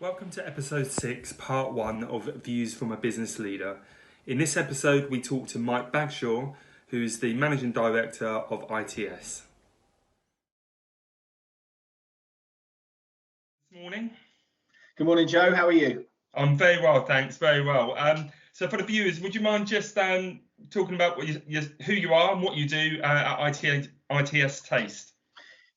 Welcome to episode 6, part 1 of Views from a Business Leader. In this episode, we talk to Mike Bagshaw, who's the Managing Director of ITS. Good morning. Good morning, Joe. How are you? I'm very well, thanks. Very well. So for the viewers, would you mind just talking about who you are and what you do at ITS Taste?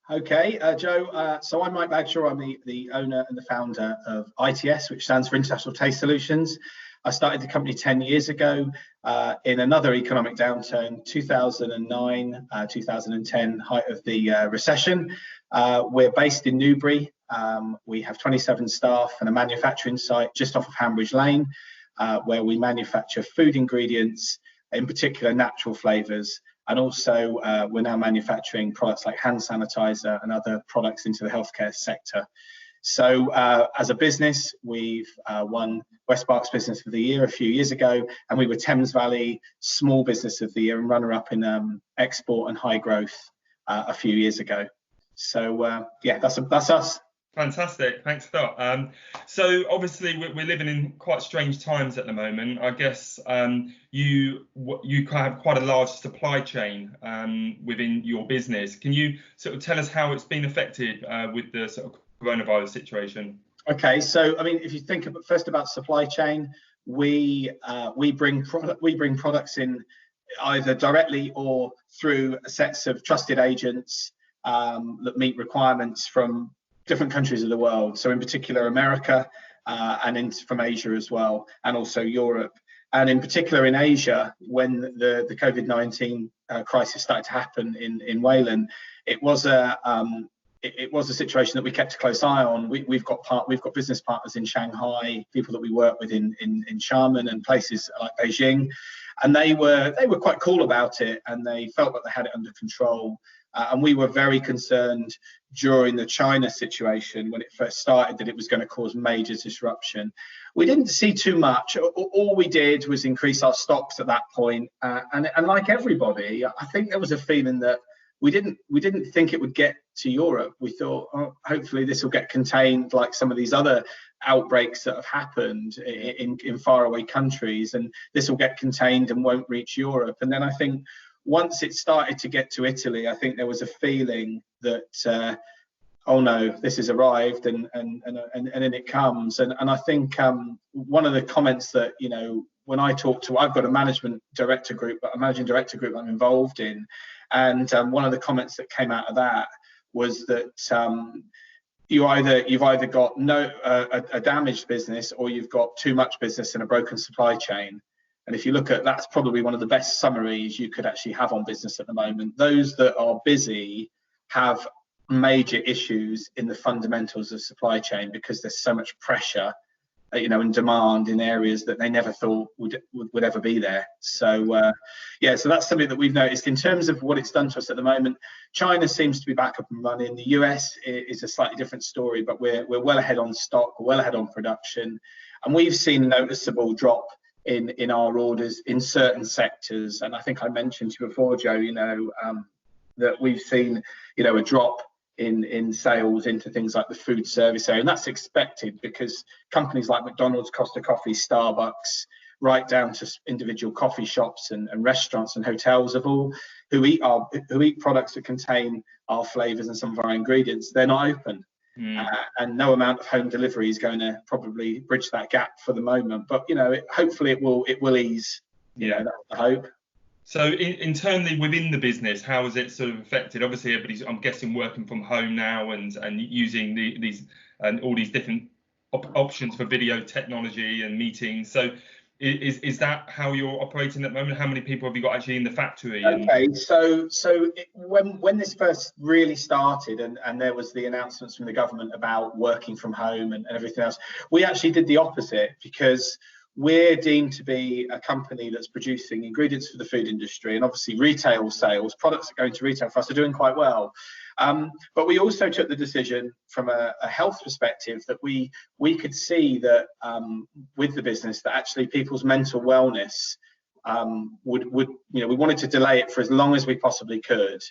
Okay, Joe. So I'm Mike Bagshaw. I'm the owner and the founder of ITS, which stands for International Taste Solutions. I started the company 10 years ago in another economic downturn, 2009, 2010, height of the recession. We're based in Newbury. We have 27 staff and a manufacturing site just off of Hambridge Lane, where we manufacture food ingredients, in particular natural flavours. And also, we're now manufacturing products like hand sanitizer and other products into the healthcare sector. So as a business, we've won West Berks Business of the Year a few years ago, and we were Thames Valley Small Business of the Year and runner-up in export and high growth a few years ago. So yeah, that's us. Fantastic, thanks for that. So obviously we're living in quite strange times at the moment. I guess you have quite a large supply chain within your business. Can you sort of tell us how it's been affected with the sort of coronavirus situation? Okay, so I mean, if you think first about supply chain, we bring products in either directly or through sets of trusted agents that meet requirements from different countries of the world. So in particular, America and from Asia as well, and also Europe. And in particular in Asia, when the COVID-19 crisis started to happen in Wayland, it was a situation that we kept a close eye on. We've got business partners in Shanghai, people that we work with in Xiamen and places like Beijing, and they were quite cool about it, and they felt that they had it under control. And we were very concerned during the China situation when it first started that it was going to cause major disruption. We didn't see too much. All we did was increase our stocks at that point. And like everybody, I think there was a feeling that we didn't think it would get to Europe. We thought, oh, hopefully this will get contained like some of these other outbreaks that have happened in faraway countries, and this will get contained and won't reach Europe. And then I think once it started to get to Italy, I think there was a feeling that, oh no, this has arrived, and then it comes. And I think one of the comments that, you know, when I talk to, I've got a managing director group I'm involved in, and one of the comments that came out of that was that you've either got a damaged business, or you've got too much business and a broken supply chain. And if you look at, that's probably one of the best summaries you could actually have on business at the moment. Those that are busy have major issues in the fundamentals of supply chain because there's so much pressure, you know, and demand in areas that they never thought would ever be there. So yeah, so that's something that we've noticed in terms of what it's done to us at the moment. China seems to be back up and running. The US is a slightly different story, but we're well ahead on stock, we're well ahead on production, and we've seen a noticeable drop in our orders in certain sectors. And I think I mentioned to you before, Joe, you know, that we've seen, you know, a drop in sales into things like the food service area, and that's expected because companies like McDonald's, Costa Coffee, Starbucks, right down to individual coffee shops and restaurants and hotels who eat products that contain our flavors and some of our ingredients, they're not open. And no amount of home delivery is going to probably bridge that gap for the moment. But you know, hopefully it will ease. Yeah, that's the hope. So internally within the business, how has it sort of affected? Obviously, everybody's, I'm guessing, working from home now and using these and all these different options for video technology and meetings. So is that how you're operating at the moment? How many people have you got actually in the factory? Okay, so when this first really started and there was the announcements from the government about working from home and everything else, we actually did the opposite, because we're deemed to be a company that's producing ingredients for the food industry, and obviously retail sales, products that go into retail for us, are doing quite well. But we also took the decision from a health perspective that we could see that with the business that actually people's mental wellness would, you know, we wanted to delay it for as long as we possibly could.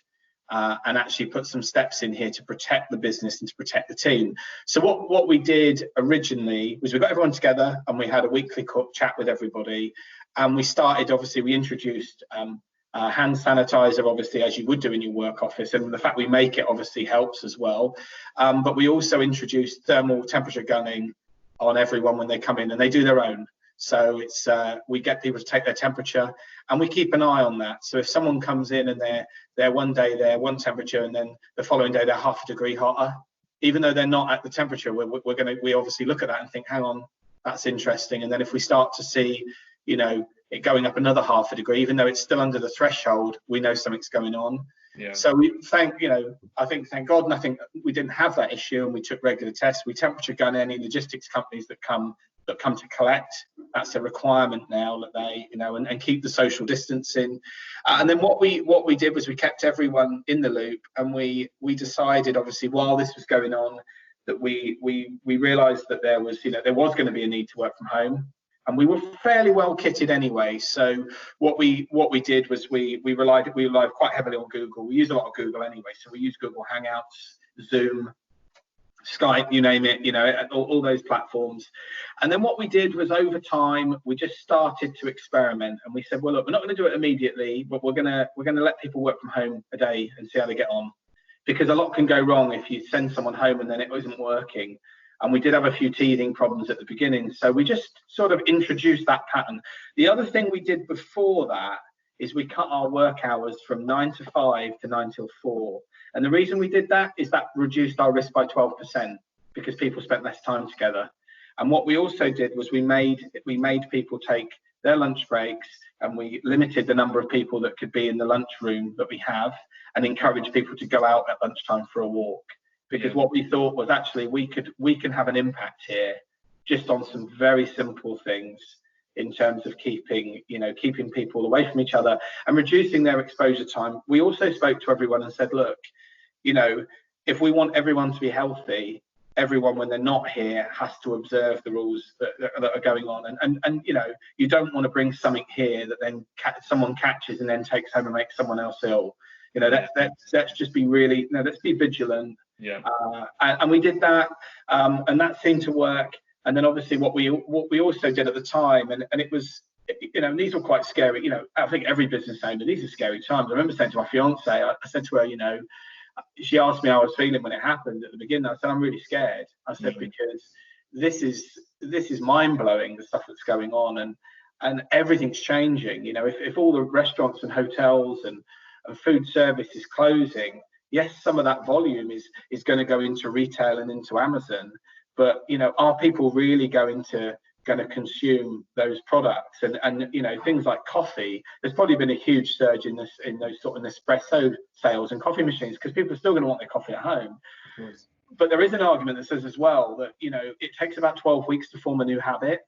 and actually put some steps in here to protect the business and to protect the team. So what we did originally was we got everyone together and we had a weekly chat with everybody, and we introduced hand sanitizer, obviously, as you would do in your work office, and the fact we make it obviously helps as well. But we also introduced thermal temperature gunning on everyone when they come in, and they do their own. So it's we get people to take their temperature, and we keep an eye on that. So if someone comes in and they're one day they're one temperature, and then the following day they're half a degree hotter, even though they're not at the temperature, we obviously look at that and think, hang on, that's interesting. And then if we start to see, it going up another half a degree, even though it's still under the threshold, we know something's going on. Yeah. So thank God nothing, we didn't have that issue, and we took regular tests. We temperature gun any logistics companies that come to collect. That's a requirement now that they, and keep the social distancing. And then what we did was we kept everyone in the loop, and we decided, obviously, while this was going on, that we realised that there was going to be a need to work from home. And we were fairly well kitted anyway. So what we did was we relied quite heavily on Google. We use a lot of Google anyway. So we use Google Hangouts, Zoom, Skype, you name it, all those platforms. And then what we did was, over time, we just started to experiment, and we said, well, look, we're not going to do it immediately, but we're going to let people work from home a day and see how they get on, because a lot can go wrong if you send someone home and then it isn't working. And we did have a few teething problems at the beginning. So we just sort of introduced that pattern. The other thing we did before that is we cut our work hours from 9 to 5 to 9 till 4. And the reason we did that is that reduced our risk by 12%, because people spent less time together. And what we also did was we made people take their lunch breaks, and we limited the number of people that could be in the lunchroom that we have, and encouraged people to go out at lunchtime for a walk. Because what we thought was, actually we can have an impact here just on some very simple things in terms of keeping people away from each other and reducing their exposure time. We also spoke to everyone and said, look, if we want everyone to be healthy, everyone, when they're not here, has to observe the rules that are going on. And you don't want to bring something here that then someone catches and then takes home and makes someone else ill. Let's just be really, let's be vigilant. Yeah. And we did that, and that seemed to work. And then obviously what we also did at the time, and it was, these were quite scary. I think every business owner, these are scary times. I remember saying to my fiance, I said to her, she asked me how I was feeling when it happened at the beginning. I said, I'm really scared. I said, because this is mind blowing, the stuff that's going on, and everything's changing. If all the restaurants and hotels and food service is closing, yes, some of that volume is going to go into retail and into Amazon, but are people really going to consume those products? And things like coffee, there's probably been a huge surge in those sort of Nespresso sales and coffee machines, because people are still going to want their coffee at home. But there is an argument that says as well that it takes about 12 weeks to form a new habit.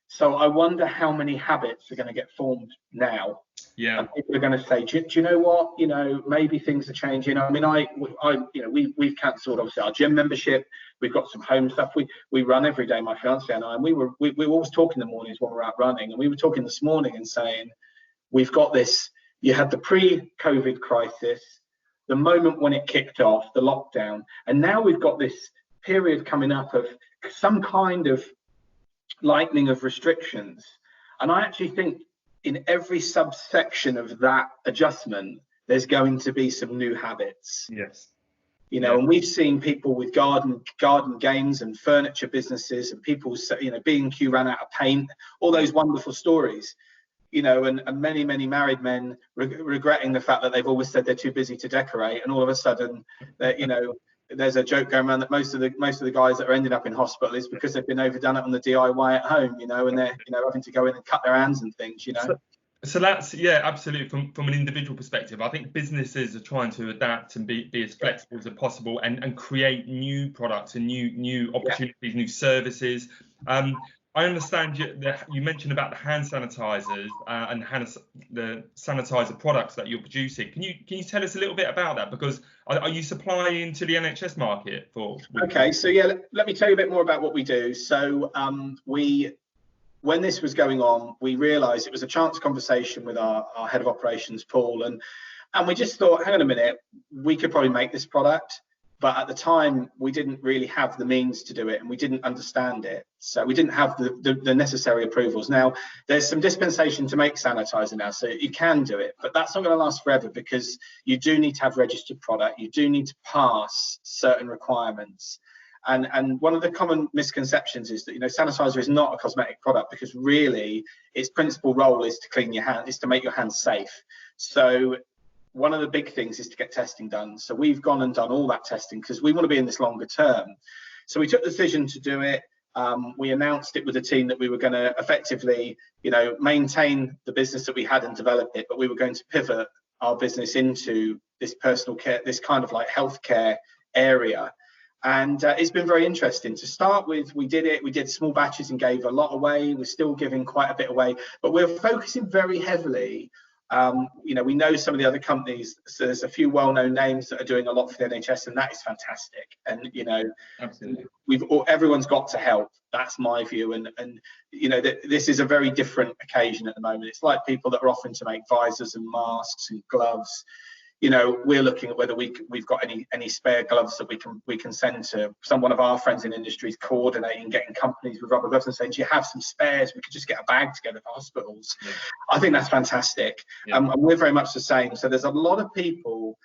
So I wonder how many habits are going to get formed now. Yeah. And people are going to say, do you know what? Maybe things are changing. I mean, we've cancelled, obviously, our gym membership. We've got some home stuff. We run every day, my fiance and I, and we were always talking in the mornings when we're out running. And we were talking this morning and saying, we've got this. You had the pre-COVID crisis, the moment when it kicked off, the lockdown, and now we've got this period coming up of some kind of lightening of restrictions. And I actually think in every subsection of that adjustment, there's going to be some new habits. Yes. And we've seen people with garden games and furniture businesses, and people, B&Q ran out of paint, all those wonderful stories, and many married men regretting the fact that they've always said they're too busy to decorate, and all of a sudden, there's a joke going around that most of the guys that are ending up in hospital is because they've been overdone it on the DIY at home, and they're having to go in and cut their hands and things, So that's, absolutely. From an individual perspective, I think businesses are trying to adapt and be as flexible as possible and create new products and new opportunities, new services. I understand you mentioned about the hand sanitizers and the sanitizer products that you're producing. Can you tell us a little bit about that? Because are you supplying to the NHS market for? Okay, so let me tell you a bit more about what we do. So when this was going on, we realised it was a chance conversation with our head of operations, Paul, And we just thought, hang on a minute, we could probably make this product. But at the time, we didn't really have the means to do it, and we didn't understand it. So we didn't have the necessary approvals. Now, there's some dispensation to make sanitizer now, so you can do it, but that's not going to last forever, because you do need to have registered product. You do need to pass certain requirements. And one of the common misconceptions is that, sanitizer is not a cosmetic product, because really its principal role is to clean your hands, is to make your hands safe. So one of the big things is to get testing done. So we've gone and done all that testing because we want to be in this longer term. So we took the decision to do it. We announced it with the team that we were going to effectively, maintain the business that we had and develop it, but we were going to pivot our business into this personal care, this kind of like healthcare area. And it's been very interesting. To start with, we did small batches and gave a lot away. We're still giving quite a bit away, but we're focusing very heavily. We know some of the other companies, so there's a few well-known names that are doing a lot for the NHS, and that is fantastic. And Absolutely. Everyone's got to help. That's my view. And this is a very different occasion at the moment. It's like people that are offering to make visors and masks and gloves. We're looking at whether we've got any spare gloves that we can send to one of our friends in industries, coordinating getting companies with rubber gloves and saying, do you have some spares? We could just get a bag together for hospitals. Yeah. I think that's fantastic. Yeah. And we're very much the same. So there's a lot of people,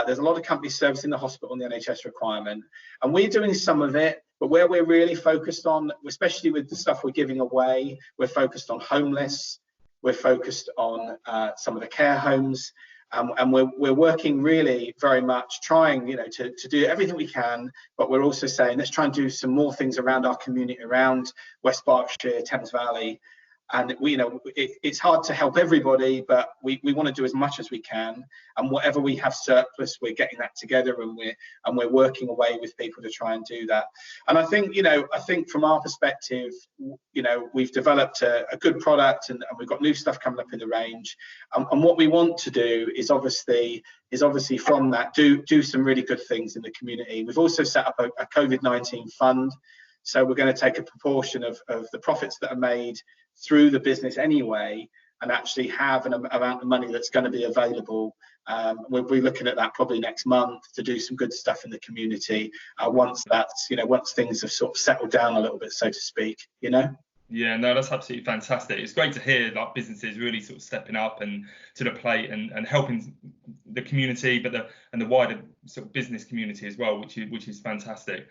there's a lot of companies servicing the hospital and the NHS requirement, and we're doing some of it. But where we're really focused on, especially with the stuff we're giving away, we're focused on homeless. We're focused on some of the care homes. And we're working really very much trying, to do everything we can, but we're also saying, let's try and do some more things around our community, around West Berkshire, Thames Valley. And it's hard to help everybody, but we want to do as much as we can. And whatever we have surplus, we're getting that together, and we're working away with people to try and do that. And I think from our perspective, we've developed a good product, and we've got new stuff coming up in the range. And what we want to do is obviously from that do some really good things in the community. We've also set up a COVID-19 fund. So we're going to take a proportion of the profits that are made through the business anyway, and actually have an amount of money that's going to be available. We'll be looking at that probably next month to do some good stuff in the community once things have sort of settled down a little bit, so to speak. Yeah, no, that's absolutely fantastic. It's great to hear like businesses really sort of stepping up and to the plate and helping the community, but the wider sort of business community as well, which is fantastic.